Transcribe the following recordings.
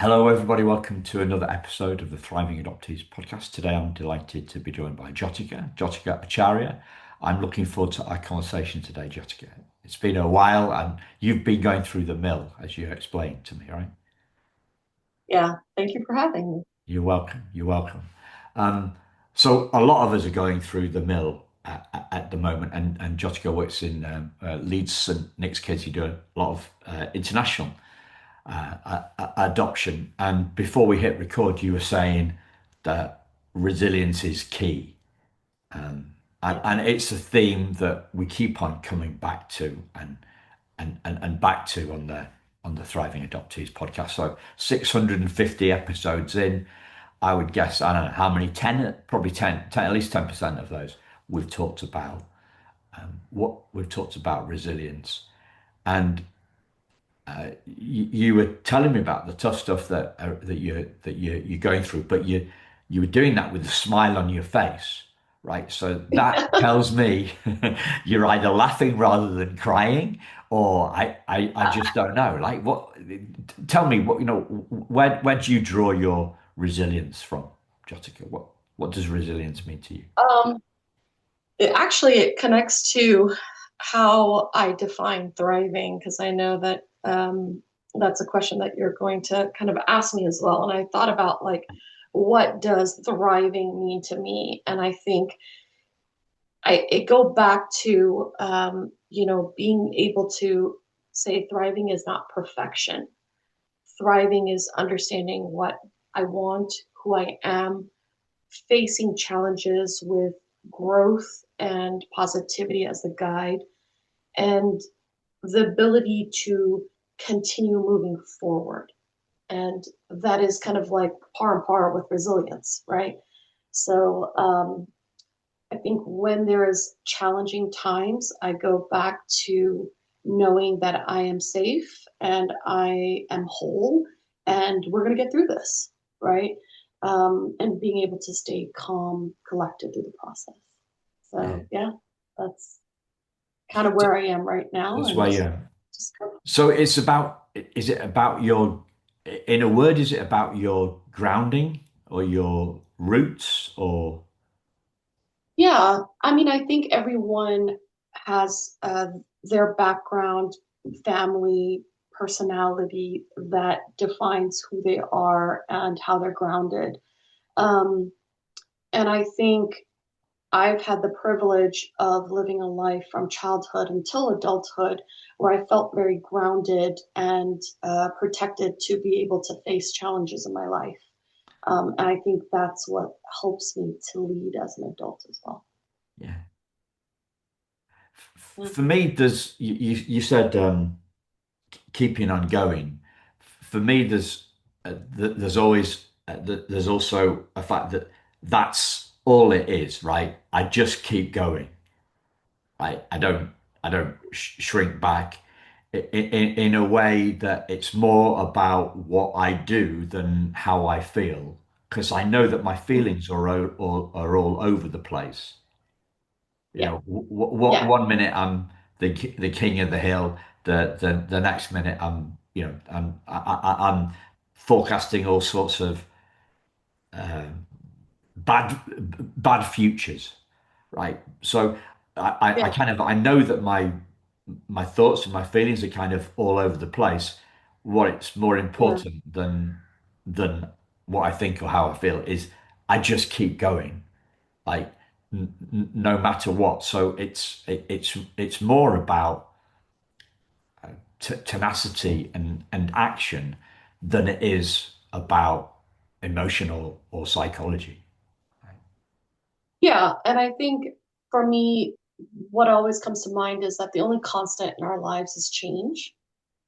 Hello, everybody. Welcome to another episode of the Thriving Adoptees podcast. Today, I'm delighted to be joined by Jyotika Acharya. I'm looking forward to our conversation today, Jyotika. It's been a while, and you've been going through the mill, as you explained to me, right? Yeah, thank you for having me. You're welcome. You're welcome. Um, so, a lot of us are going through the mill at the moment, and Jyotika works in Leeds St Nick's Kids. You do a lot of international adoption. And before we hit record, you were saying that resilience is key. Yeah. And it's a theme that we keep on coming back to and back to on the Thriving Adoptees podcast. So 650 episodes in, I would guess, I don't know how many, 10, probably 10, at least 10% of those we've talked about what we've talked about resilience. And you were telling me about the tough stuff that you're going through, but you were doing that with a smile on your face, right? So that tells me you're either laughing rather than crying, or I just don't know. Like what? Tell me what where do you draw your resilience from, Jyotika? What does resilience mean to you? Um, it connects to how I define thriving because I know that that's a question that you're going to kind of ask me as well. And I thought about like, what does thriving mean to me? And I think it go back to being able to say thriving is not perfection. Thriving is understanding what I want, who I am, facing challenges with growth and positivity as the guide, and the ability to continue moving forward. And that is kind of like par and par with resilience, right? So I think when there is challenging times, I go back to knowing that I am safe and I am whole and we're going to get through this, right? And being able to stay calm, collected through the process. Yeah, So, yeah, that's kind of where I am right now. that's And why you. just, So it's about, is it about your, in a word, is it about your grounding or your roots or, yeah, I mean, I think everyone has their background, family, personality that defines who they are and how they're grounded. Um, and I think I've had the privilege of living a life from childhood until adulthood where I felt very grounded and protected to be able to face challenges in my life. And I think that's what helps me to lead as an adult as well. yeah. Yeah. For me, you said keeping on going. For me, there's always, there's also a fact that that's all it is, right? I just keep going. I don't shrink back in a way that it's more about what I do than how I feel because I know that my Mhm. feelings are all over the place. You Yeah. know, Yeah. one minute I'm the king of the hill, the next minute I'm forecasting all sorts of bad bad futures, right? So I Yeah. kind of I know that my thoughts and my feelings are kind of all over the place. What it's more Yeah. important than what I think or how I feel is I just keep going, like no matter what. So it's more about tenacity and action than it is about emotional or psychology. Yeah. And I think for me, what always comes to mind is that the only constant in our lives is change.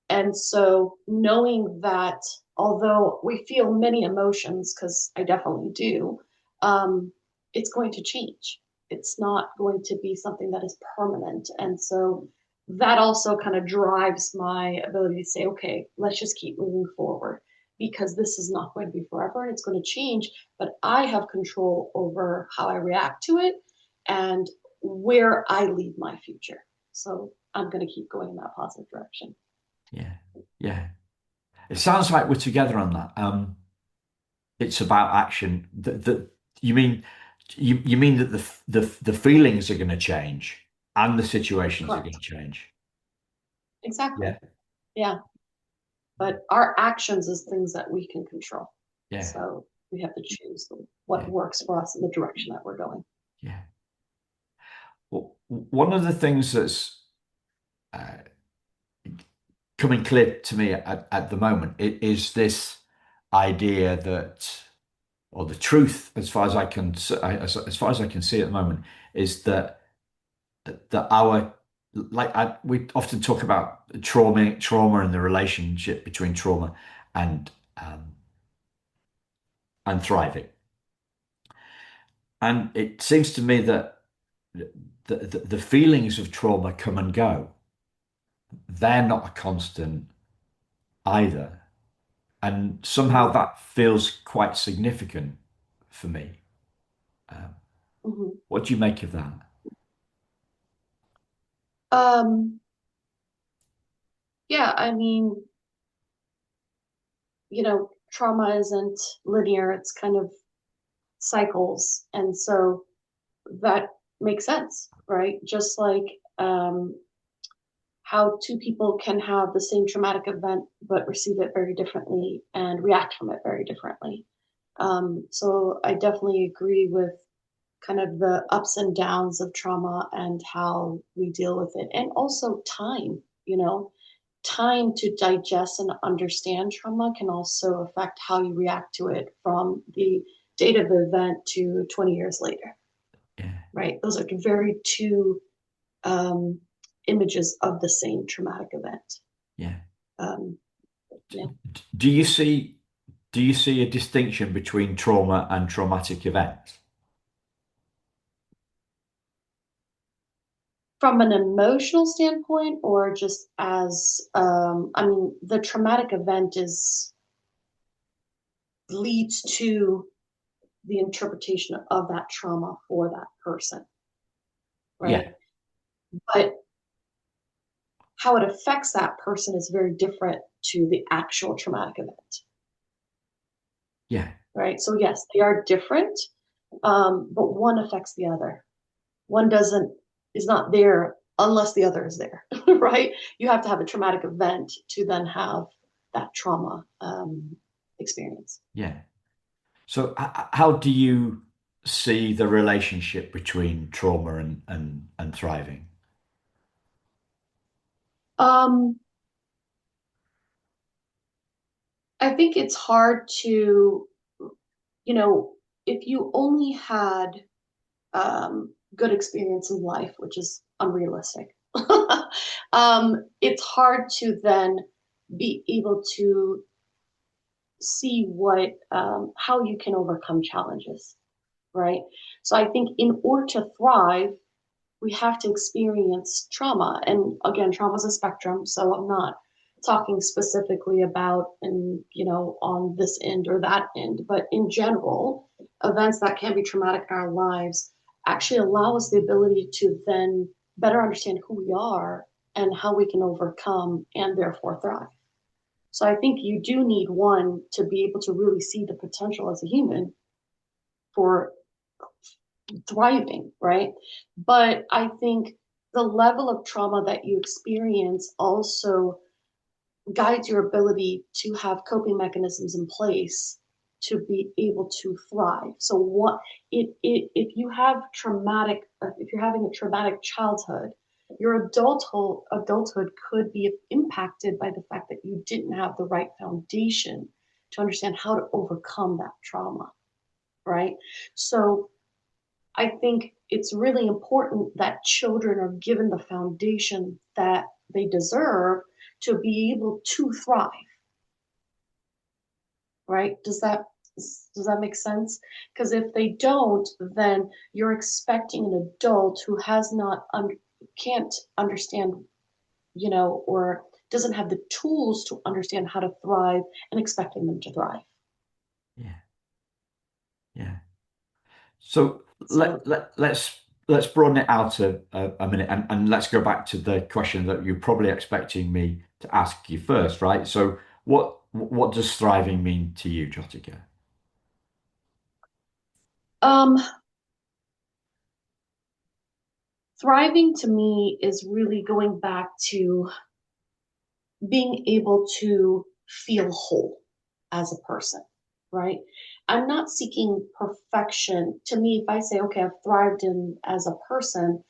And so knowing that although we feel many emotions, because I definitely do, um, it's going to change. It's not going to be something that is permanent. And so that also kind of drives my ability to say, okay, let's just keep moving forward because this is not going to be forever and it's going to change. But I have control over how I react to it and where I lead my future. So I'm going to keep going in that positive direction. Yeah, yeah. It sounds like we're together on that. It's about action. You mean you mean that the feelings are going to change and the situations are going to Correct. change. Exactly. Yeah, Yeah. But our actions is things that we can control. yeah, So we have to choose yeah, what works for us in the direction that we're going. yeah. Well, one of the things that's uh, coming clear to me at the moment is this idea that, or the truth, as far as I can, as far as I can see at the moment, is that our we often talk about trauma and the relationship between trauma and um, and thriving. And it seems to me that the feelings of trauma come and go. They're not a constant either. And somehow Mm-hmm. that feels quite significant for me. Um, Mm-hmm. what do you make of that? Um, yeah, I mean, trauma isn't linear, it's kind of cycles. And so that makes sense, right? Just like um, how two people can have the same traumatic event but receive it very differently and react from it very differently. So I definitely agree with kind of the ups and downs of trauma and how we deal with it, and also time. Time to digest and understand trauma can also affect how you react to it from the date of the event to 20 years later, Yeah, right? Those are very two um, images of the same traumatic event. yeah. Um, yeah. Do you see a distinction between trauma and traumatic events? From an emotional standpoint, or just as, I mean, the traumatic event is leads to the interpretation of that trauma for that person, right? Yeah, But how it affects that person is very different to the actual traumatic event, yeah, right? So yes, they are different, but one affects the other. One doesn't is not there unless the other is there, right? You have to have a traumatic event to then have that trauma experience. yeah. So, how do you see the relationship between trauma and thriving? Um, I think it's hard to, you know, if you only had good experience in life, which is unrealistic. It's hard to then be able to see what how you can overcome challenges, right? So I think in order to thrive, we have to experience trauma. And again, trauma is a spectrum, so I'm not talking specifically about on this end or that end, but in general, events that can be traumatic in our lives actually allow us the ability to then better understand who we are and how we can overcome and therefore thrive. So I think you do need one to be able to really see the potential as a human for thriving, right? But I think the level of trauma that you experience also guides your ability to have coping mechanisms in place to be able to thrive. So what if you have traumatic if you're having a traumatic childhood, your adulthood could be impacted by the fact that you didn't have the right foundation to understand how to overcome that trauma, right? So I think it's really important that children are given the foundation that they deserve to be able to thrive, right? Does that make sense? Because if they don't, then you're expecting an adult who has not can't understand, or doesn't have the tools to understand how to thrive and expecting them to thrive. Yeah, yeah. So So, let's broaden it out a minute and let's go back to the question that you're probably expecting me to ask you first, right? So What does thriving mean to you, Jyotika? Um, Thriving to me is really going back to being able to feel whole as a person, right? I'm not seeking perfection. To me, if I say, okay, I've thrived in as a person,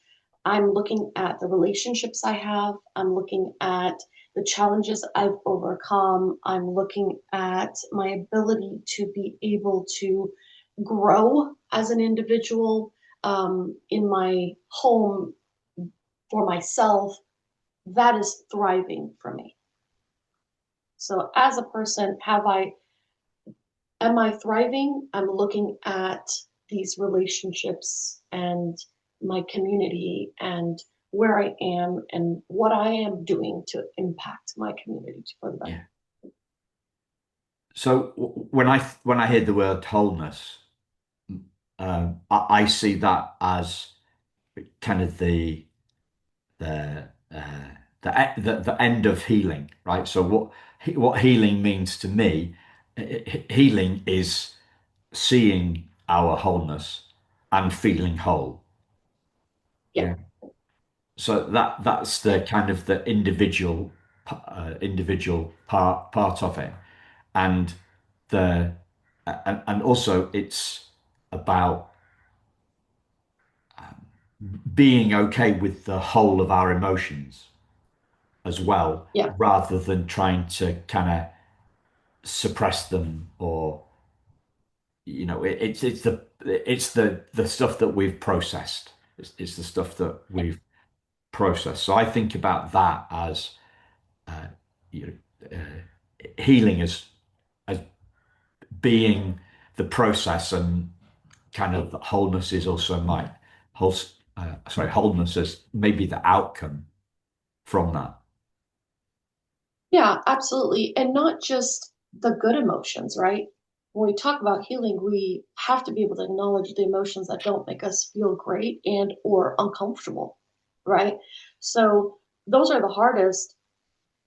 I'm looking at the relationships I have, I'm looking at the challenges I've overcome, I'm looking at my ability to be able to grow as an individual in my home for myself. That is thriving for me. So as a person, am I thriving? I'm looking at these relationships and my community and where I am and what I am doing to impact my community for the better. Yeah. So when I hear the word wholeness, I see that as kind of the the end of healing, right? So what healing means to me, healing is seeing our wholeness and feeling whole. Yeah, Yeah. So that's the kind of the individual part of it, and the and also it's about being okay with the whole of our emotions as well, yeah, rather than trying to kind of suppress them or it's the stuff that we've processed. It's the stuff that yeah, we've processed. So I think about that as uh, you know, healing as being the process, and kind of wholeness is also my whole. Wholeness is maybe the outcome from that. yeah, absolutely. And not just the good emotions, right? When we talk about healing, we have to be able to acknowledge the emotions that don't make us feel great and or uncomfortable, right? So those are the hardest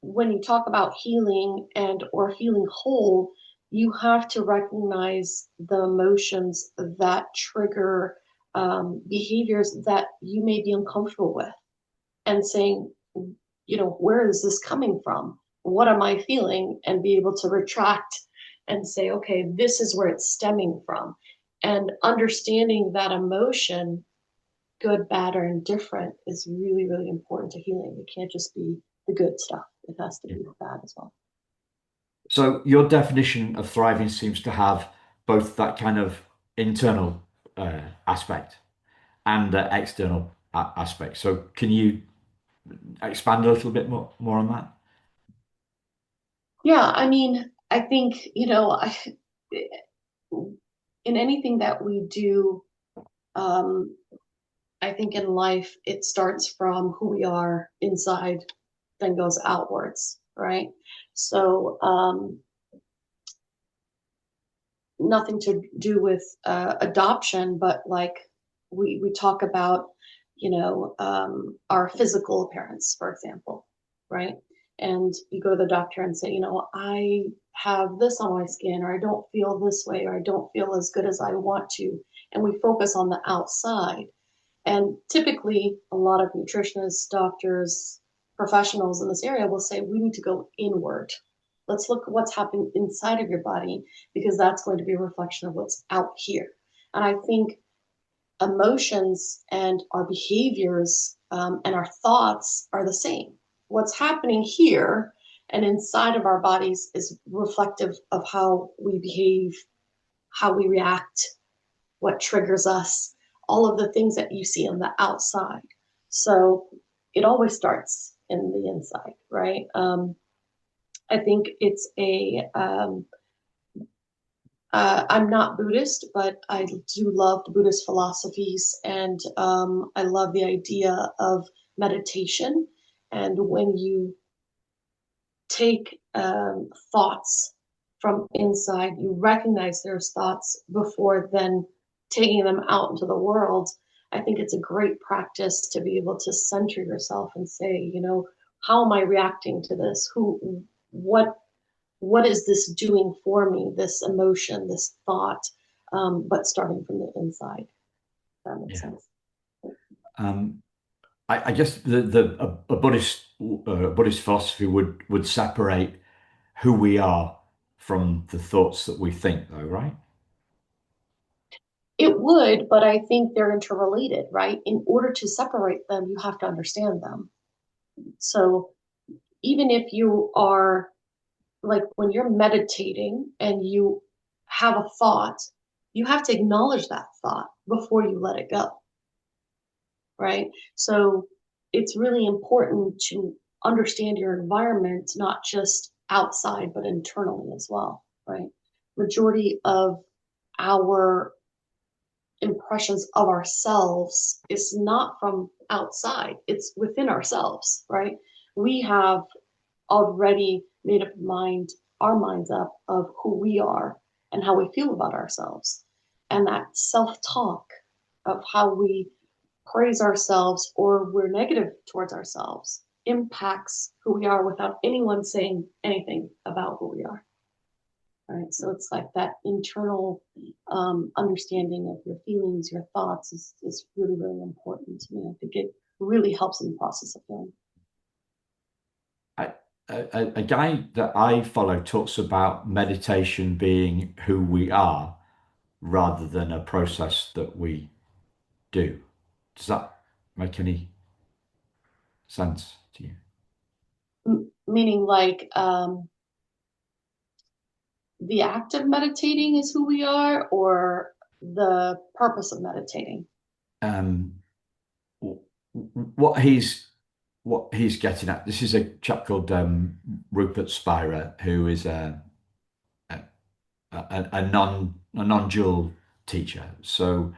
when you talk about healing and or feeling whole. You have to recognize the emotions that trigger behaviors that you may be uncomfortable with, and saying, where is this coming from? What am I feeling? And be able to retract and say, okay, this is where it's stemming from. And understanding that emotion, good, bad, or indifferent, is really, really important to healing. It can't just be the good stuff, it has to be the bad as well. So your definition of thriving seems to have both that kind of internal aspect and the external aspect. So can you expand a little bit more on that? Yeah, I mean, I think, in anything that we do, um, I think in life, it starts from who we are inside, then goes outwards, right? So, nothing to do with adoption, but like we talk about, our physical appearance, for example, right? And you go to the doctor and say, I have this on my skin, or I don't feel this way, or I don't feel as good as I want to. And we focus on the outside. And typically, a lot of nutritionists, doctors, professionals in this area will say we need to go inward. Let's look at what's happening inside of your body, because that's going to be a reflection of what's out here. And I think emotions and our behaviors and our thoughts are the same. What's happening here and inside of our bodies is reflective of how we behave, how we react, what triggers us, all of the things that you see on the outside. So it always starts in the inside, right? I think it's I'm not Buddhist, but I do love the Buddhist philosophies, and I love the idea of meditation. And when you take thoughts from inside, you recognize there's thoughts before then taking them out into the world. I think it's a great practice to be able to center yourself and say, how am I reacting to this? What what is this doing for me, this emotion, this thought, but starting from the inside. If that makes Yeah. sense. Um, I guess a Buddhist philosophy would separate who we are from the thoughts that we think, though, right? It would, but I think they're interrelated, right? In order to separate them, you have to understand them. So even if you are like when you're meditating and you have a thought, you have to acknowledge that thought before you let it go, right? So it's really important to understand your environment, not just outside, but internally as well, right? Majority of our impressions of ourselves is not from outside, it's within ourselves, right? We have already made up our minds up of who we are and how we feel about ourselves. And that self talk of how we praise ourselves or we're negative towards ourselves impacts who we are without anyone saying anything about who we are. Right. So it's like that internal understanding of your feelings, your thoughts is really, really important to me. I think it really helps in the process of healing. I, a guy that I follow talks about meditation being who we are rather than a process that we do. Does that make any sense to you? Meaning like the act of meditating is who we are, or the purpose of meditating. Um, what he's what he's getting at. This is a chap called Rupert Spira, who is a non-dual teacher. So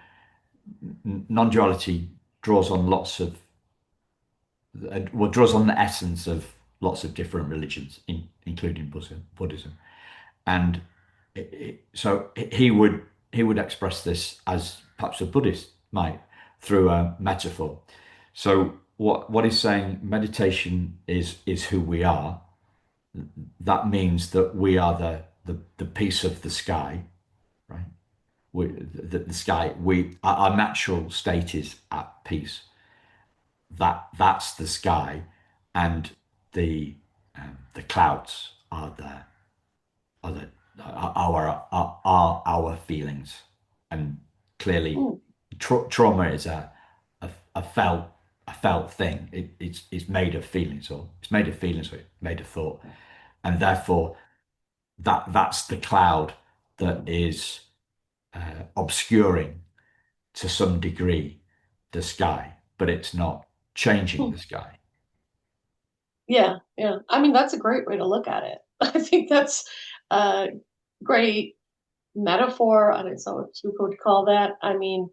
non-duality draws on lots of well draws on the essence of lots of different religions, including Buddhism. And so he would express this as perhaps a Buddhist might through a metaphor. So what he's saying, meditation is who we are. That means that we are the piece of the sky, right? The sky. Our natural state is at peace. That's the sky, and the clouds are the are our feelings, and clearly Mm, trauma is a felt a felt thing. It's made of feelings, or it's made of feelings, or it's made of thought, and therefore that's the cloud that is obscuring to some degree the sky, but it's not changing mm. the sky. Yeah, yeah. I mean, that's a great way to look at it. I think that's a great metaphor. I don't know what you would call that. I mean,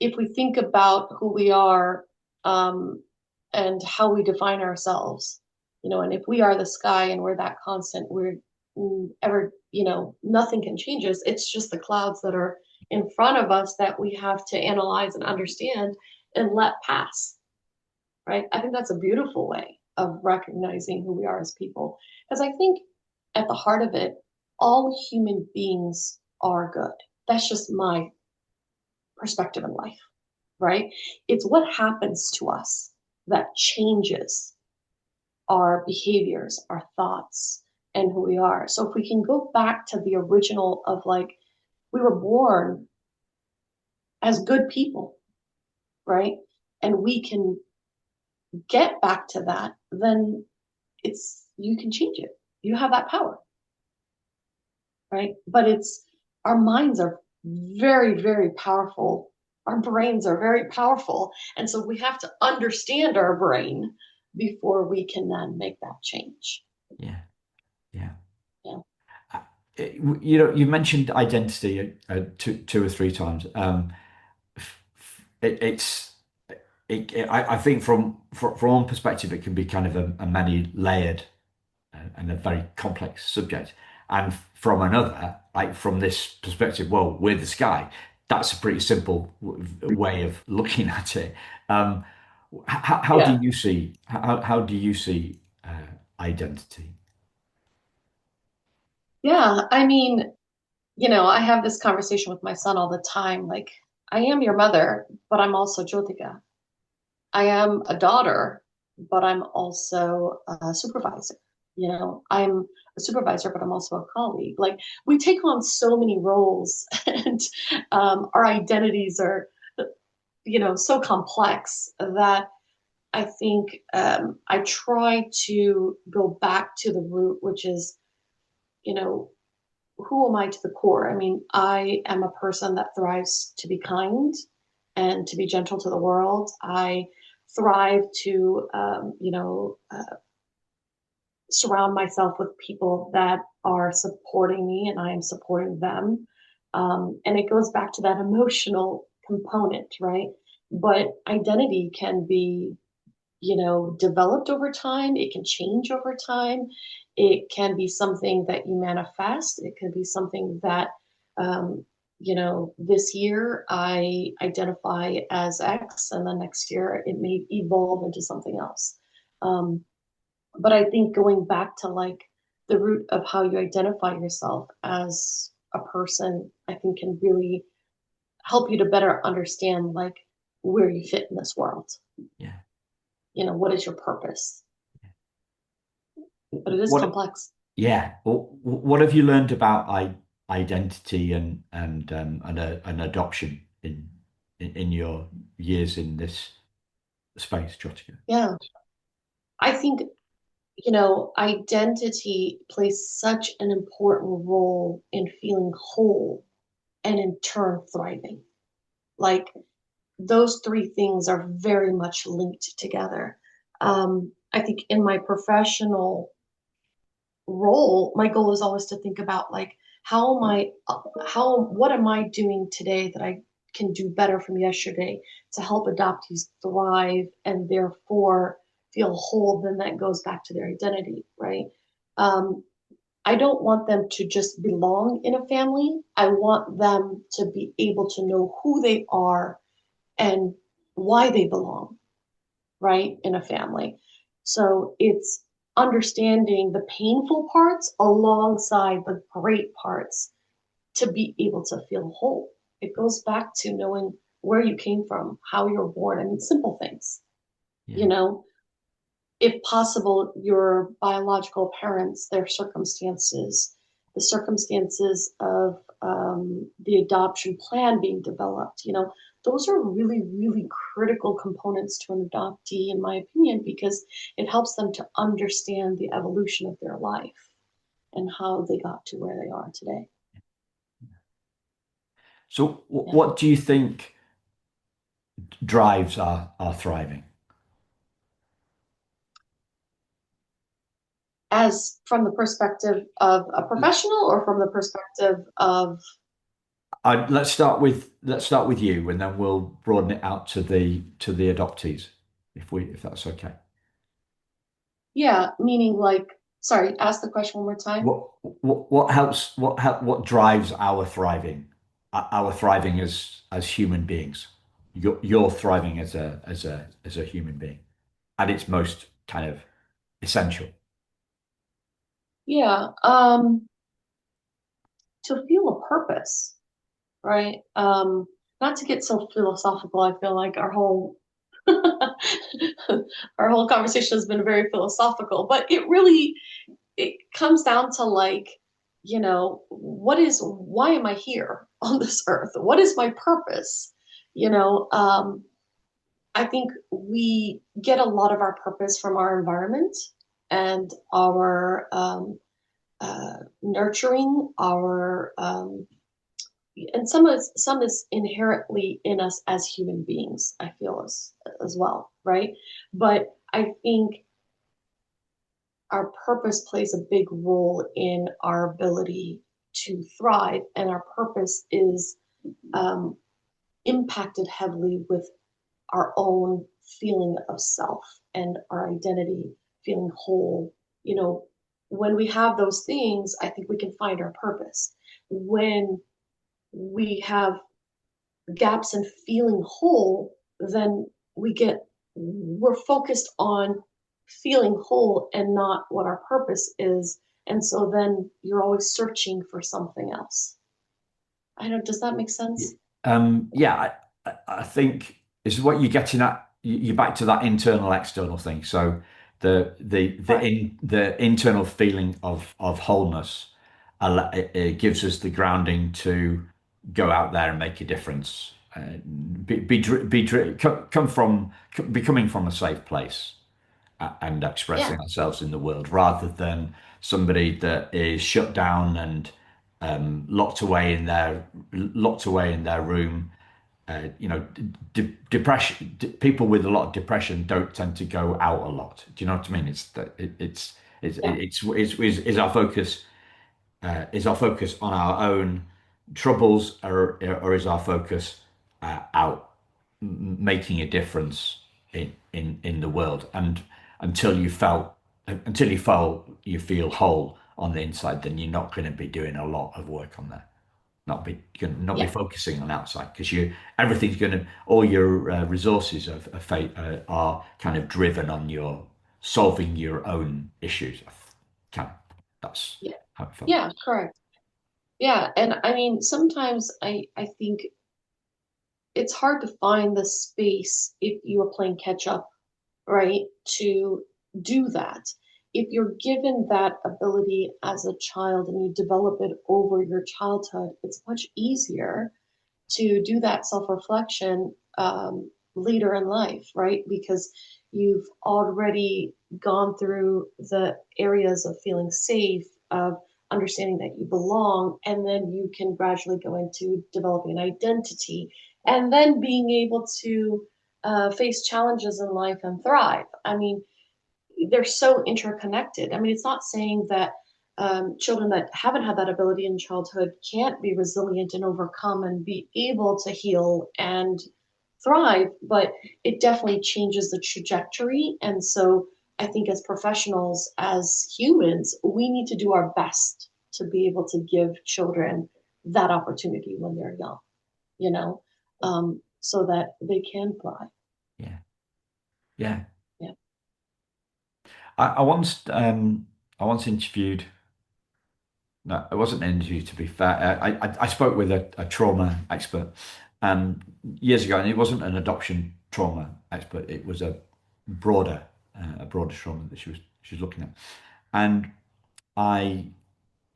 if we think about who we are and how we define ourselves, and if we are the sky and we're that constant, we're ever, nothing can change us. It's just the clouds that are in front of us that we have to analyze and understand and let pass, right? I think that's a beautiful way of recognizing who we are as people. Because I think at the heart of it, all human beings are good. That's just my perspective in life, right? It's what happens to us that changes our behaviors, our thoughts, and who we are. So if we can go back to the original of like, we were born as good people, right? And we can get back to that, then you can change it. You have that power, right? But it's our minds are very, very powerful. Our brains are very powerful. And so we have to understand our brain before we can then make that change. Yeah, yeah. Yeah. You mentioned identity two or three times. It's I think from one perspective it can be kind of a many layered and a very complex subject, and from another, like from this perspective, well, we're the sky. That's a pretty simple way of looking at it. Um, how do Yeah. you see how do you see identity? Yeah, I mean, I have this conversation with my son all the time. Like, I am your mother, but I'm also Jyotika. I am a daughter, but I'm also a supervisor. I'm a supervisor, but I'm also a colleague. Like, we take on so many roles, and our identities are, so complex that I think I try to go back to the root, which is, you know, who am I to the core? I mean, I am a person that thrives to be kind and to be gentle to the world. I thrive to, surround myself with people that are supporting me and I am supporting them. And it goes back to that emotional component, right? But identity can be, developed over time. It can change over time. It can be something that you manifest. It could be something that, this year I identify as X, and the next year it may evolve into something else. But I think going back to like the root of how you identify yourself as a person, I think can really help you to better understand like where you fit in this world. Yeah. What is your purpose? But it is What? complex. Yeah. What have you learned about identity and adoption in your years in this space, Jyotika? Yeah. I think, identity plays such an important role in feeling whole and in turn thriving. Like those three things are very much linked together. I think in my professional role, my goal is always to think about like what am I doing today that I can do better from yesterday to help adoptees thrive and therefore feel whole. Then that goes back to their identity, right? Um, I don't want them to just belong in a family. I want them to be able to know who they are and why they belong, right, in a family. So it's understanding the painful parts alongside the great parts to be able to feel whole. It goes back to knowing where you came from, how you were born. I mean, simple things, you Yeah. know, if possible, your biological parents, their circumstances, the circumstances of the adoption plan being developed, those are really, really critical components to an adoptee, in my opinion, because it helps them to understand the evolution of their life and how they got to where they are today. So, Yeah. what do you think drives our thriving? As from the perspective of a professional or from the perspective of, Let's start with you, and then we'll broaden it out to the adoptees, if that's okay. yeah, meaning like, sorry, ask the question one more time. What drives our thriving, our thriving as human beings? Your thriving as a human being, at its most kind of essential. Yeah, to feel a purpose, right? Not to get so philosophical, I feel like our whole our whole conversation has been very philosophical, but it comes down to like, why am I here on this earth? What is my purpose? You know, um, I think we get a lot of our purpose from our environment and our nurturing, our and some is inherently in us as human beings. I feel as well, right? But I think our purpose plays a big role in our ability to thrive, and our purpose is um, impacted heavily with our own feeling of self and our identity, feeling whole. You know, when we have those things, I think we can find our purpose. When we have gaps in feeling whole, then we're focused on feeling whole and not what our purpose is. And so then you're always searching for something else. I don't, does that make sense? Yeah, I think this is what you're getting at. You're back to that internal external thing. So Right. the internal feeling of wholeness, it gives us the grounding to go out there and make a difference. Come from becoming from a safe place and Yeah. expressing ourselves in the world rather than somebody that is shut down and locked away in their room. Depression. People with a lot of depression don't tend to go out a lot. Do you know what I mean? Yeah. Is our focus on our own troubles, or is our focus out making a difference in the world? And until you felt you feel whole on the inside, then you're not going to be doing a lot of work on that. Not be Yeah. focusing on outside, because you everything's going to all your resources are kind of driven on your solving your own issues. Kind of, that's Yeah. how it felt. Yeah. Correct. Yeah. And I mean, sometimes I think it's hard to find the space if you are playing catch up, right? To do that. If you're given that ability as a child and you develop it over your childhood, it's much easier to do that self reflection later in life, right? Because you've already gone through the areas of feeling safe, of understanding that you belong, and then you can gradually go into developing an identity and then being able to face challenges in life and thrive. I mean, they're so interconnected. I mean, it's not saying that children that haven't had that ability in childhood can't be resilient and overcome and be able to heal and thrive, but it definitely changes the trajectory. And so I think as professionals, as humans, we need to do our best to be able to give children that opportunity when they're young, you know, so that they can thrive. Yeah, yeah. Yeah. I once interviewed. No, it wasn't an interview, to be fair. I spoke with a trauma expert years ago, and it wasn't an adoption trauma expert. It was a broader trauma that she was looking at. And I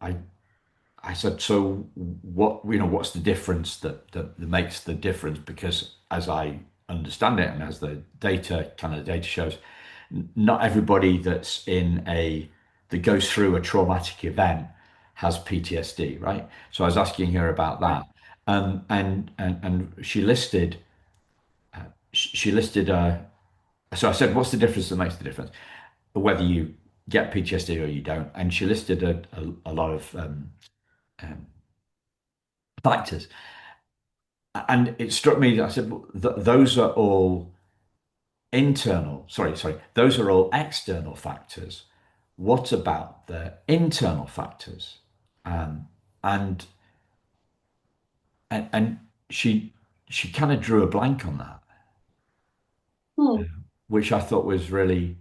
I I said, so what's the difference that makes the difference? Because as I understand it, and as the data shows, not everybody that goes through a traumatic event has PTSD, right? So I was asking her about Right. that, and she listed. So I said, what's the difference that makes the difference? Whether you get PTSD or you don't, and she listed a lot of um, factors. And it struck me that I said, well, those are all sorry, those are all external factors. What about the internal factors? Um, and and she kind of drew a blank on that, Hmm. which I thought was really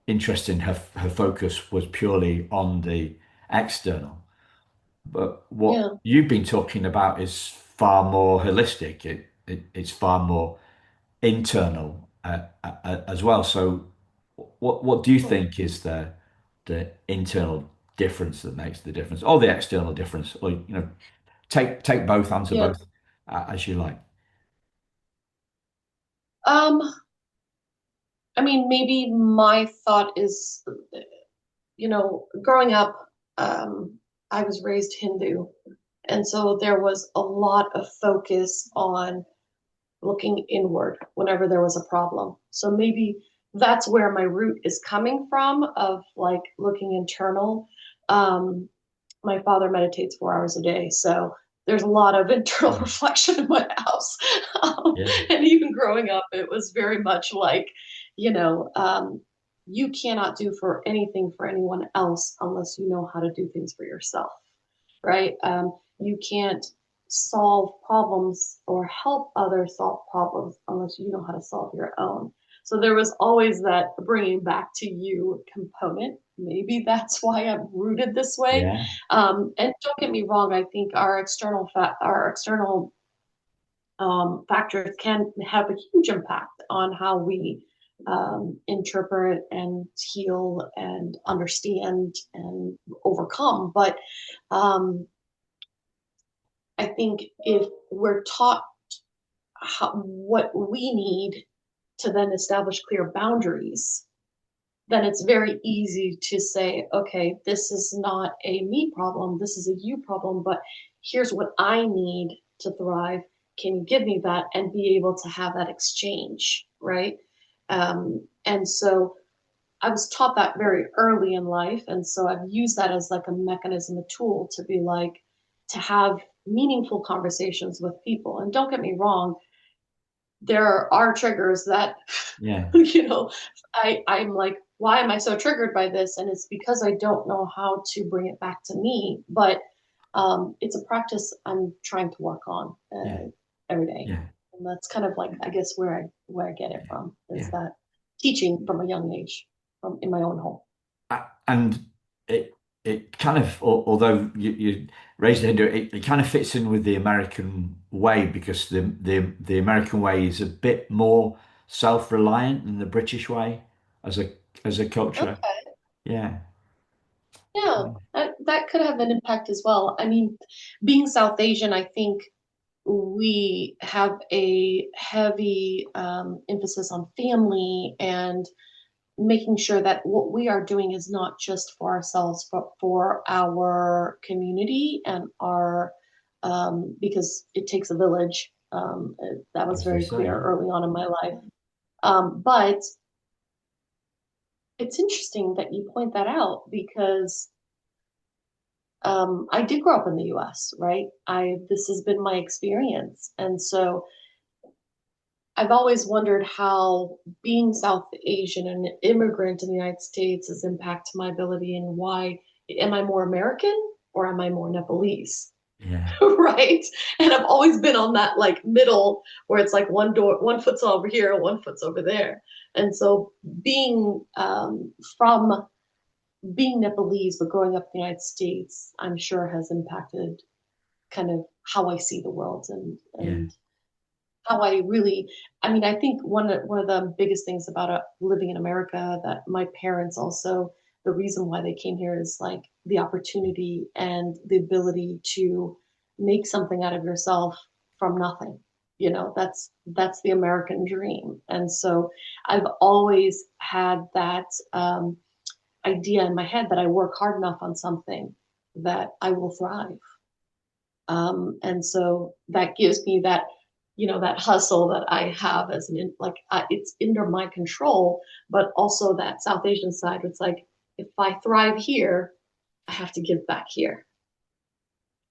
interesting. Her focus was purely on the external, but what Yeah. you've been talking about is far more holistic. It's far more internal as well. So, what do you Hmm. think is the internal difference that makes the difference, or the external difference, or take both, answer Yeah. both as you like. Um, I mean, maybe my thought is, growing up, I was raised Hindu. And so there was a lot of focus on looking inward whenever there was a problem. So maybe that's where my root is coming from of like looking internal. Um, my father meditates 4 hours a day. So there's a lot of internal Mm. reflection in my house. Yeah, And even growing up, it was very much like, you know, um, you cannot do for anything for anyone else unless you know how to do things for yourself, right? You can't solve problems or help others solve problems unless you know how to solve your own. So there was always that bringing back to you component. Maybe that's why I'm rooted this way. Yeah. And don't get me wrong, I think our external factors can have a huge impact on how we interpret and heal and understand and overcome. But um, I think if we're taught what we need to then establish clear boundaries, then it's very easy to say, okay, this is not a me problem, this is a you problem, but here's what I need to thrive. Can you give me that? And be able to have that exchange, right? And so I was taught that very early in life. And so I've used that as like a mechanism, a tool to be like, to have meaningful conversations with people. And don't get me wrong, there are triggers that Yeah. you know I'm like, why am I so triggered by this? And it's because I don't know how to bring it back to me. But it's a practice I'm trying to work on Yeah. every day. Yeah. And that's kind of like, I guess, where I get it Yeah. from, is Yeah. that teaching from a young age, from in my own home. And it kind of, although you raised the hand, it kind of fits in with the American way because the American way is a bit more self-reliant than the British way as a culture. Okay. Yeah. Yeah, that could have an impact as well. I mean, being South Asian, I think we have a heavy emphasis on family and making sure that what we are doing is not just for ourselves, but for our community and our, because it takes a village. That was As they very say, clear yeah. early on in my life. But it's interesting that you point that out because I did grow up in the US, right? This has been my experience. And so I've always wondered how being South Asian and an immigrant in the United States has impacted my ability, and why am I more American or am I more Nepalese? Yeah. Right? And I've always been on that like middle where it's like one foot's over here, one foot's over there. And so being from being Nepalese, but growing up in the United States, I'm sure has impacted kind of how I see the world, Yeah. and how I really, I mean, I think one of the biggest things about living in America, that my parents also, the reason why they came here is like the opportunity and the ability to make something out of yourself from nothing. That's the American dream. And so I've always had that idea in my head that I work hard enough on something that I will thrive. And so that gives me that, that hustle that I have as like, it's under my control, but also that South Asian side. It's like, if I thrive here, I have to give back here,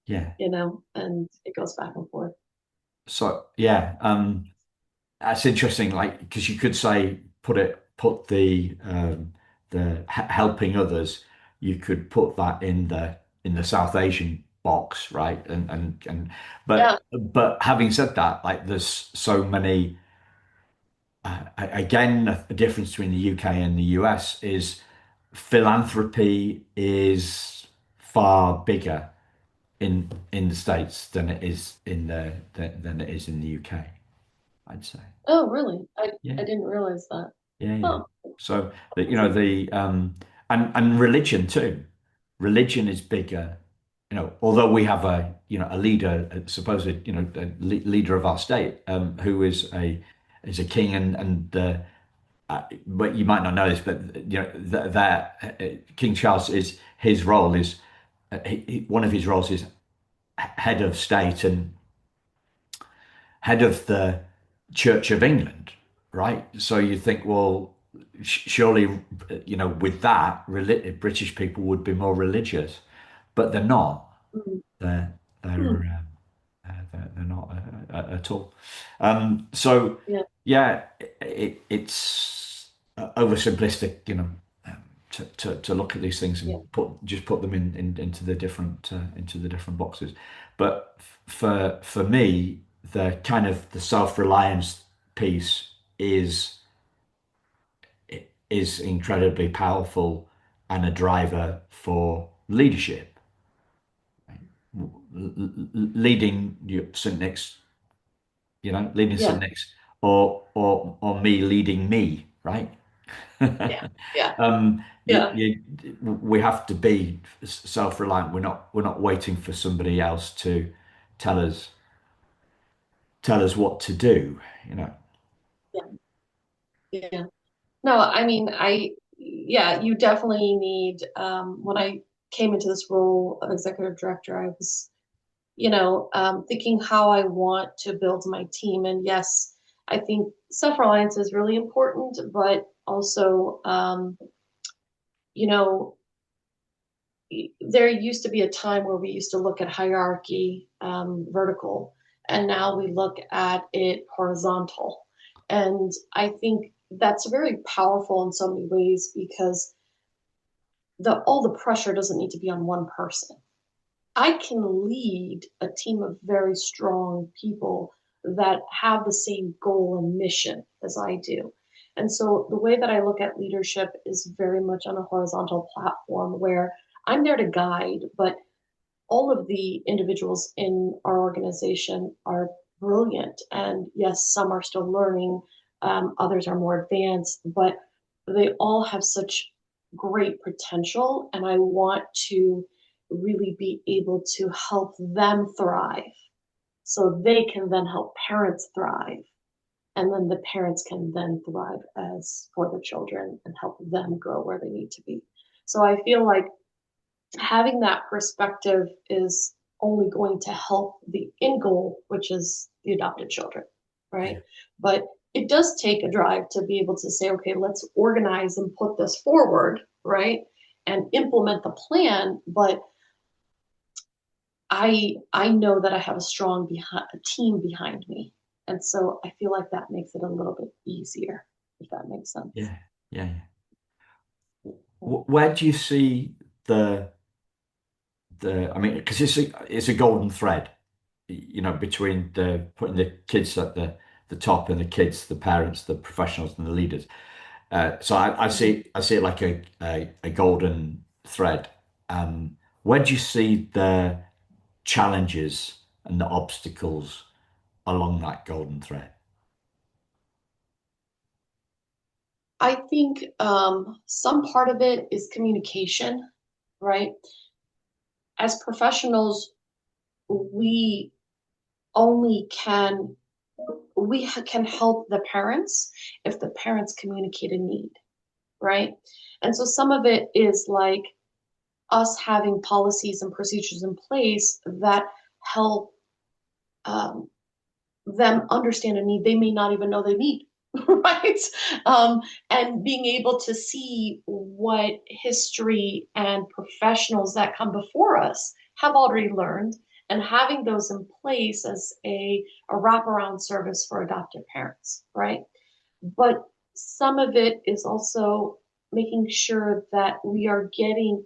Yeah. and it goes back and forth. So yeah, that's interesting. Like, because you could say put the helping others, you could put that in the South Asian box, right? Yeah. But having said that, like there's so many. Again, a difference between the UK and the US is philanthropy is far bigger in the States than it is than it is in the UK, I'd say. Oh, really? I Yeah. didn't realize that. Yeah, yeah. Oh, So the you know crazy. the and religion too. Religion is bigger. Although we have a leader, a supposed a leader of our state, who is a king, but you might not know this, but that King Charles is his role is one of his roles is head of state and head of the Church of England, right? So you think, well, surely, with that, British people would be more religious, but they're not. Mm. They're Hmm. they're they're not at all. So Yeah, yeah, it's oversimplistic, to look at these things yeah, and put them into the different boxes. But for me, the kind of the self-reliance piece is is incredibly powerful and a driver for leadership. Leading your St. Nick's, leading St. Yeah, Nick's, or me leading me, right? yeah, yeah, You, yeah. we have to be self-reliant. We're not waiting for somebody else to tell us tell us what to do, you know. Yeah, yeah. No, I mean, yeah, you definitely need, when I came into this role of executive director, I was, thinking how I want to build my team. And yes, I think self-reliance is really important, but also, you know, there used to be a time where we used to look at hierarchy, vertical, and now we look at it horizontal. And I think that's very powerful in so many ways because the all the pressure doesn't need to be on one person. I can lead a team of very strong people that have the same goal and mission as I do. And so the way that I look at leadership is very much on a horizontal platform where I'm there to guide, but all of the individuals in our organization are brilliant. And yes, some are still learning, others are more advanced, but they all have such great potential. And I want to really be able to help them thrive so they can then help parents thrive. And then the parents can then thrive as for the children and help them grow where they need to be. So I feel like having that perspective is only going to help the end goal, which is the adopted children, right? Yeah. But it does take a drive to be able to say, okay, let's organize and put this forward, right? And implement the plan. But I know that I have a strong a team behind me. And so I feel like that makes it a little bit easier, if that makes sense. Yeah, yeah, yeah. Where do you see the I mean, because it's a golden thread, between the putting the kids at the top and the kids, the parents, the professionals, and the leaders. So I see it like a golden thread. Where do you see the challenges and the obstacles along that golden thread? I think some part of it is communication, right? As professionals, we only can can help the parents if the parents communicate a need, right? And so some of it is like us having policies and procedures in place that help um, them understand a need they may not even know they need, right? And being able to see what history and professionals that come before us have already learned and having those in place as a wraparound service for adoptive parents, right? But some of it is also making sure that we are getting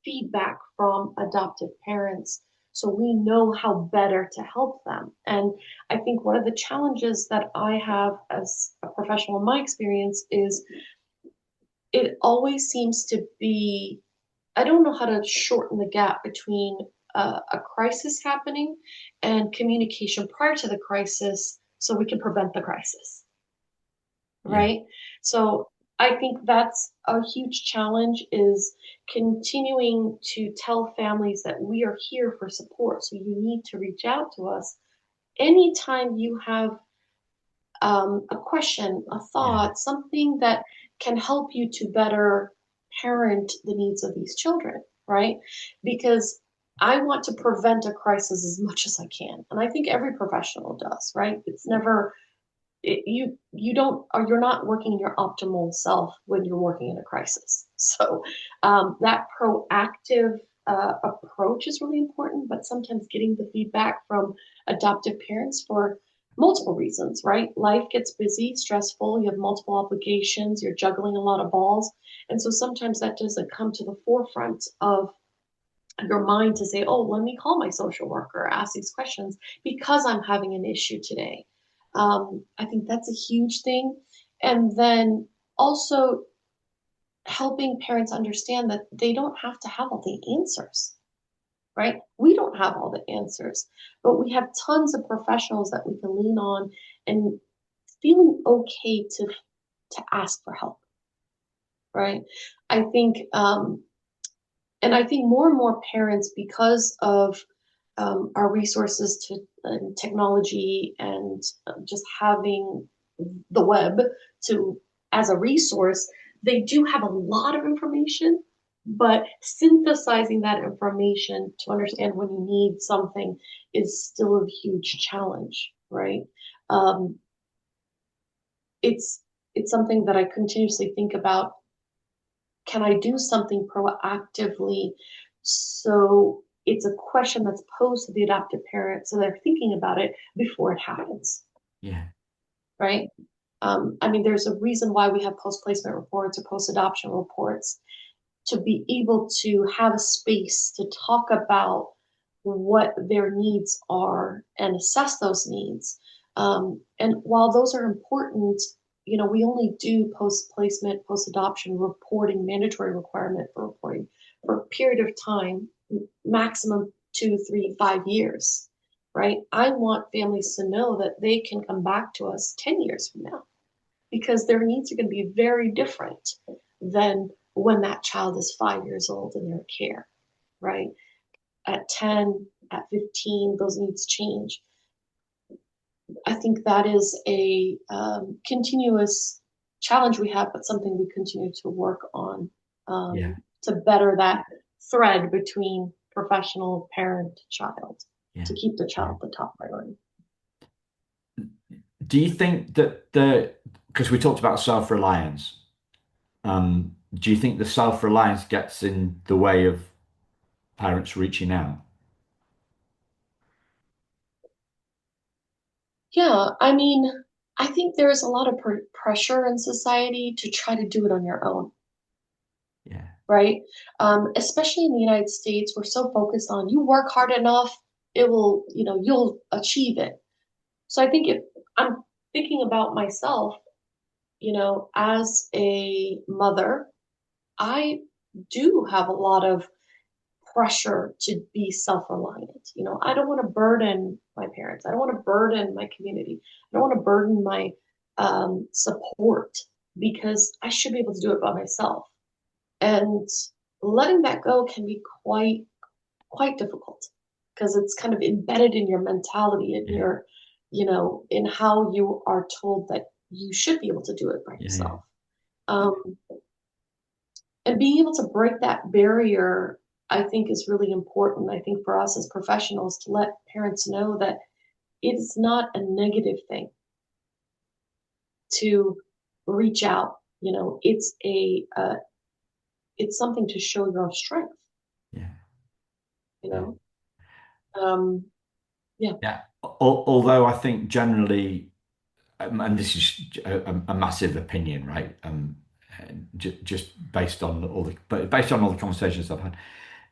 feedback from adoptive parents so we know how better to help them. And I think one of the challenges that I have as a professional in my experience is it always seems to be, I don't know how to shorten the gap between a crisis happening and communication prior to the crisis so we can prevent the crisis, Yeah, right? So I think that's a huge challenge is continuing to tell families that we are here for support. So you need to reach out to us anytime you have a question, a yeah, thought, something that can help you to better parent the needs of these children, right? Because I want to prevent a crisis as much as I can. And I think every professional does, right? It's never you don't or you're not working your optimal self when you're working in a crisis. So that proactive approach is really important, but sometimes getting the feedback from adoptive parents for multiple reasons, right? Life gets busy, stressful, you have multiple obligations, you're juggling a lot of balls. And so sometimes that doesn't come to the forefront of your mind to say, oh, let me call my social worker, ask these questions because I'm having an issue today. I think that's a huge thing. And then also helping parents understand that they don't have to have all the answers, right? We don't have all the answers, but we have tons of professionals that we can lean on, and feeling okay to ask for help, right? I think, and I think more and more parents, because of our resources to technology and just having the web to as a resource, they do have a lot of information, but synthesizing that information to understand when you need something is still a huge challenge, right? Um, it's it's something that I continuously think about. Can I do something proactively, so it's a question that's posed to the adoptive parent so they're thinking about it before it happens, Yeah. right? I mean, there's a reason why we have post placement reports or post adoption reports, to be able to have a space to talk about what their needs are and assess those needs. And while those are important, we only do post placement, post adoption reporting, mandatory requirement for reporting for a period of time, maximum 2, 3, 5 years, right? I want families to know that they can come back to us 10 years from now, because their needs are going to be very different than when that child is 5 years old in their care, right? At 10, at 15, those needs change. I think that is a continuous challenge we have, but something we continue to work on, Yeah. to better that thread between professional, parent, child, Yeah. to keep the Yeah. child the top priority. Do you think that because we talked about self-reliance, do you think the self-reliance gets in the way of parents reaching out? Yeah, I mean, I think there's a lot of pressure in society to try to do it on your own, Yeah. right? Especially in the United States, we're so focused on, you work hard enough, it will, you'll achieve it. So I think if I'm thinking about myself, as a mother, I do have a lot of pressure to be self-reliant. I don't want to burden my parents. I don't want to burden my community. I don't want to burden my support, because I should be able to do it by myself. And letting that go can be quite difficult, because it's kind of embedded in your mentality, in Yeah. your, in how you are told that you should be able to do it by Yeah. Yeah. yourself. Um, and being able to break that barrier, I think, is really important. I think for us as professionals, to let parents know that it's not a negative thing to reach out. It's something to show your strength. Yeah. You Yeah. know, um, yeah, Yeah. Although I think generally, and this is a massive opinion, right? Just based on all the conversations I've had,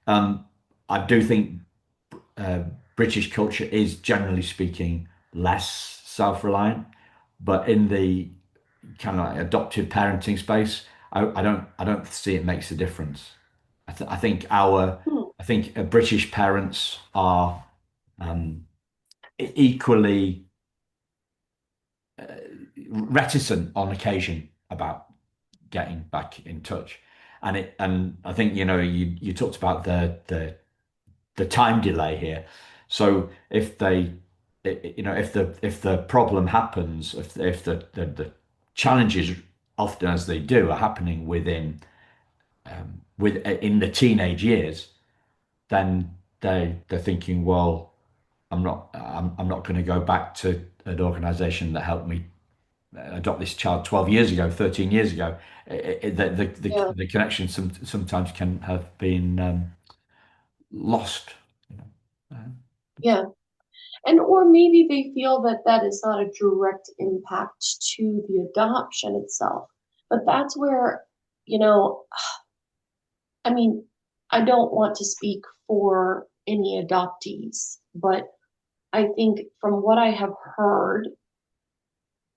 um, I do think uh, British culture is generally speaking less self-reliant, but in the kind of like adoptive parenting space, I don't see it makes a difference. I think hmm. I think British parents are equally reticent on occasion about getting back in touch. And I think you talked about the time delay here. So if they if the problem happens, if the challenges, often as they do, are happening in the teenage years, then they're thinking, well, I'm not going to go back to an organization that helped me adopt this child 12 years ago, 13 years ago. Yeah, The connection sometimes can have been lost. You know. yeah. And or maybe they feel that that is not a direct impact to the adoption itself. But that's where, you know, I mean, I don't want to speak for any adoptees, but I think from what I have heard,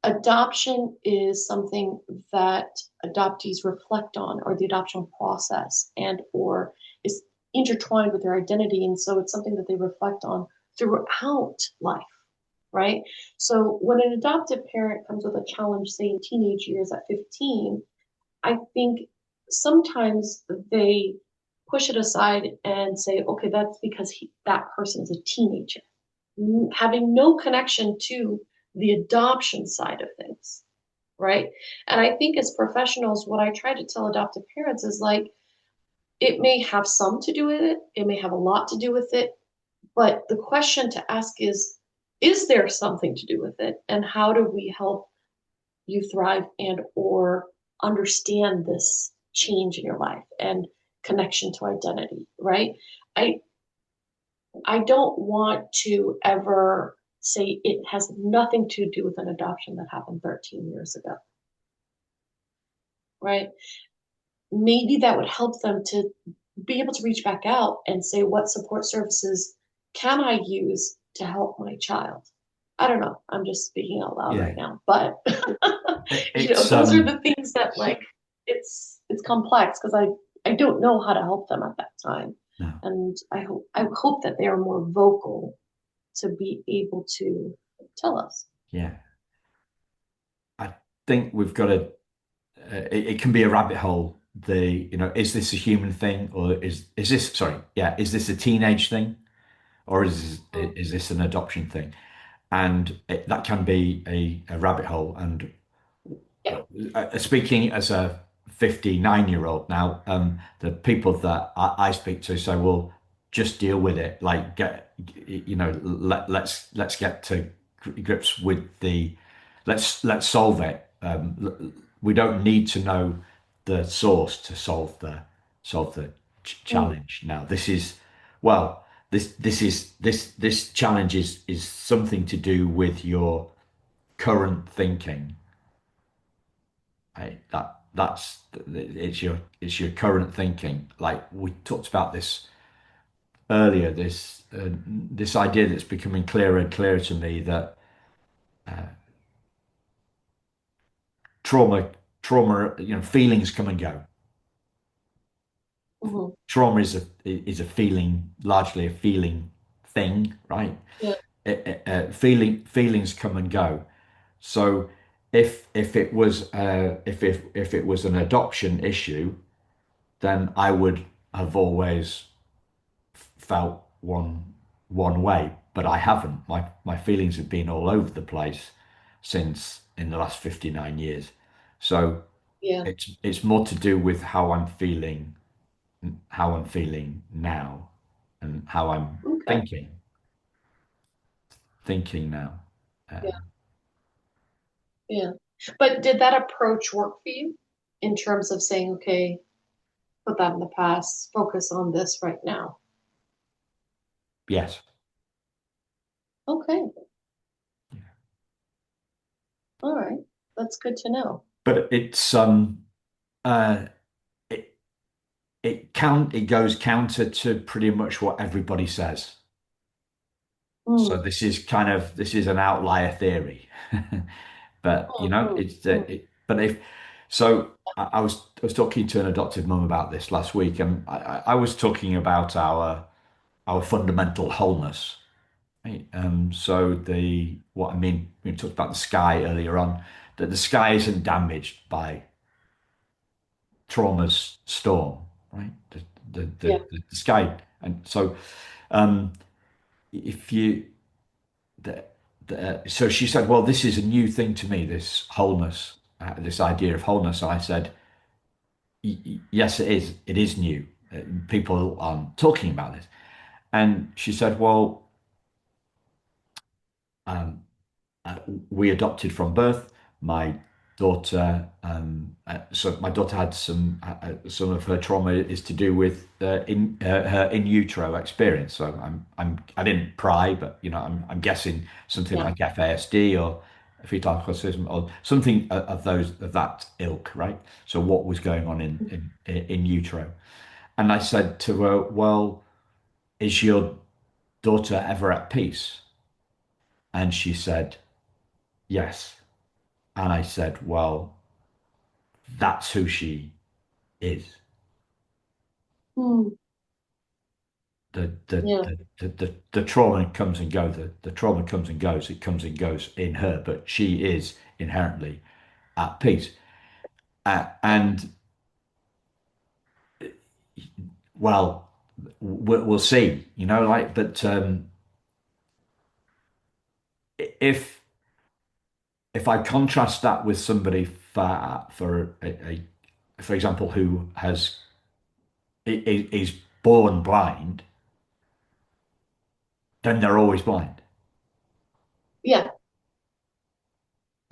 Adoption is something that adoptees reflect on, or the adoption process, and or is intertwined with their identity. And so it's something that they reflect on throughout life, right? So when an adoptive parent comes with a challenge, say in teenage years at 15, I think sometimes they push it aside and say, okay, that's because that person is a teenager, having no connection to the adoption side of things, right? And I think as professionals, what I try to tell adoptive parents is like, it may have some to do with it, it may have a lot to do with it, but the question to ask is there something to do with it? And how do we help you thrive and or understand this change in your life and connection to identity, right? I I don't want to ever say it has nothing to do with an adoption that happened 13 years ago, right? Maybe that would help them to be able to reach back out and say, what support services can I use to help my child? I don't know. I'm just speaking out loud right Yeah. now, but It's those are the things that like it's complex because I don't know how to help them at that time, no. and I hope that they are more vocal to be able to tell us. Yeah. I think we've got to it can be a rabbit hole. Is this a human thing or is this, sorry, yeah, is this a teenage thing or Mm, is this an adoption thing? And that can be a rabbit hole. And yeah. speaking as a 59-year-old now, the people that I speak to say, well, just deal with it. Like, let's get to grips with let's solve it. We don't need to know the source to solve the Mm, challenge. Now, well, this challenge is something to do with your current thinking. Right? It's your current thinking. Like we talked about this earlier, this idea that's becoming clearer and clearer to me that trauma trauma feelings come and go. mhm. Trauma is a feeling, largely a feeling thing, right? Yeah, Feelings come and go. So if it was an adoption issue, then I would have always felt one way, but I haven't. My feelings have been all over the place since in the last 59 years. So yeah. it's more to do with how I'm feeling now and how I'm Okay. thinking thinking now. Yeah, Um, yeah. But did that approach work for you in terms of saying, okay, put that in the past, focus on this right now? yes, Okay. All right. That's good to know. but uh it it goes counter to pretty much what everybody says. So Mm, this is an outlier theory, but mm, mm, it's mm. but if so, I was talking to an adoptive mum about this last week, and I was talking about our fundamental wholeness. Right? So the what I mean, we talked about the sky earlier on, that the sky isn't damaged by trauma's storm, right? Yeah. The sky, and so um, if you the, so she said, well, this is a new thing to me, this wholeness, this idea of wholeness. And I said, yes, it is. It is new. People aren't talking about this. And she said, well, um, uh, we adopted from birth. My so my daughter had some of her trauma is to do with in her in utero experience. So I didn't pry, but I'm guessing something Yeah. like FASD or fetal alcoholism or something of that ilk, right? So what was going on in utero? And I said to her, well, is your daughter ever at peace? And she said, yes. And I said, well, that's who she is. Hmm. The the Yeah. the trauma comes and goes. The trauma comes and goes. It comes and goes in her, but she is inherently at peace. And well, we'll see. Like, but if I contrast that with somebody for example, who is born blind, then they're always blind. Yeah.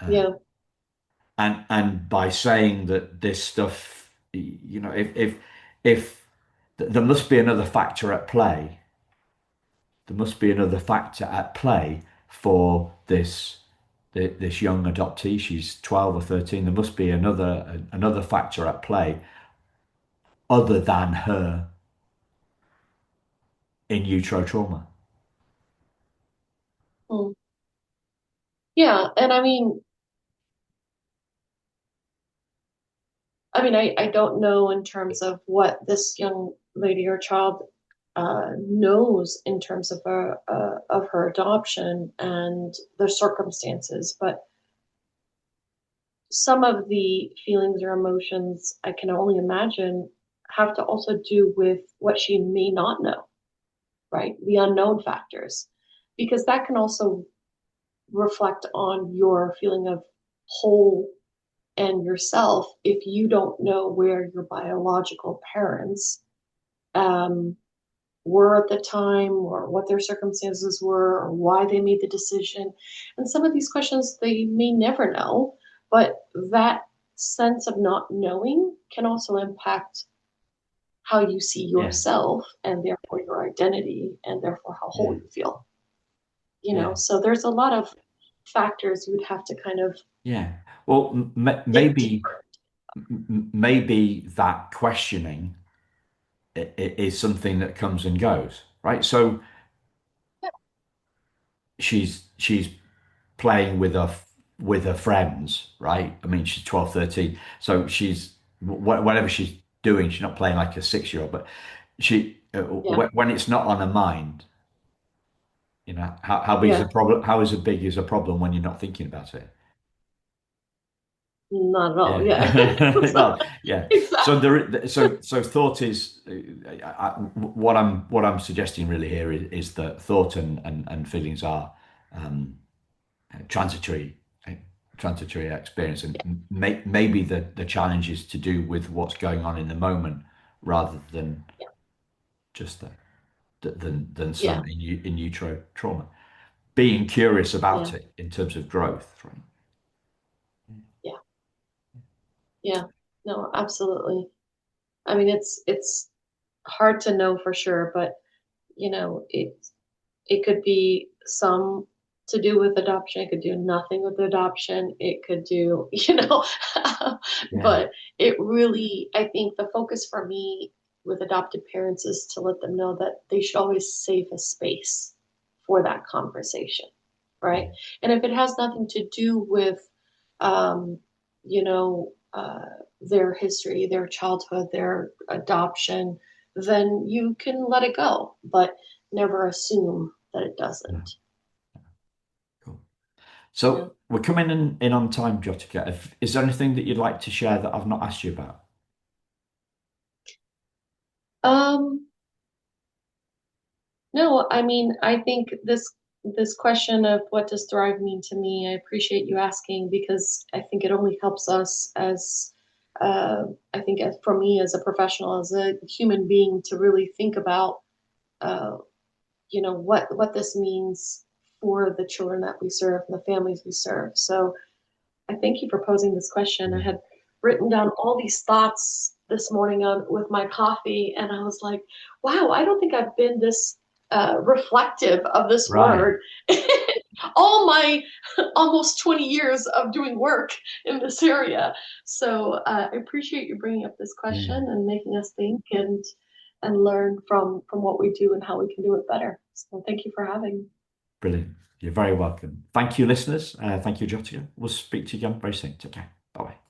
Uh, Yeah. and by saying that this stuff, if there must be another factor at play, there must be another factor at play for this young adoptee. She's 12 or 13. There must be another factor at play other than her in utero trauma. Hmm. Yeah. And I don't know in terms of what this young lady or child knows in terms of her adoption and the circumstances, but some of the feelings or emotions I can only imagine have to also do with what she may not know, right? The unknown factors, because that can also reflect on your feeling of whole and yourself if you don't know where your biological parents um, were at the time or what their circumstances were or why they made the decision. And some of these questions they may never know, but that sense of not knowing can also impact how you see Yeah, yourself and therefore your identity and therefore how whole yeah, you feel. yeah, So there's a lot of factors you would have to kind of yeah. Well, dig maybe deeper. maybe that questioning is something that comes and goes, right? So she's playing with her friends, right? I mean, she's 12, 13. So she's whatever she's doing, she's not playing like a 6-year-old, but Yeah, when it's not on her mind, how big is yeah, a problem? How is it big is a problem when you're not thinking about it? not at all. Yeah, Yeah. Well, yeah. So exactly. so thought is what I'm suggesting really here is that thought and feelings are um, transitory uh, transitory experience, and maybe the challenge is to do with what's going on in the moment rather than Yeah, just than yeah, some in utero trauma. Being curious yeah, about it in terms of growth, right? yeah, yeah. No, absolutely. It's hard to know for sure, but it could be some to do with adoption. It could do nothing with adoption. It could do, Yeah, but it really, I think the focus for me with adopted parents is to let them know that they should always save a space for that conversation, right? yeah, And if it has nothing to do with, um, you know, their history, their childhood, their adoption, then you can let it go, but never assume that it yeah. doesn't. Cool. Yeah. So we're coming in on time, Jyotika. Is there anything that you'd like to share that I've not asked you about? Um, no, I think this question of what does thrive mean to me, I appreciate you asking because I think it only helps us as I think as for me as a professional, as a human being, to really think about uh, what this means for the children that we serve and the families we serve. So I thank you for posing this question. I Yeah. had written down all these thoughts this morning with my coffee, and I was like, wow, I don't think I've been this reflective of this Right. word all my almost 20 years of doing work in this area. So I appreciate you bringing up this question Yeah. and making us think and learn from what we do and how we can do it better. So thank you for having me. Brilliant. You're very welcome. Thank you, listeners. Thank you, Jyotika. We'll speak to you again very soon. Take care. Bye bye.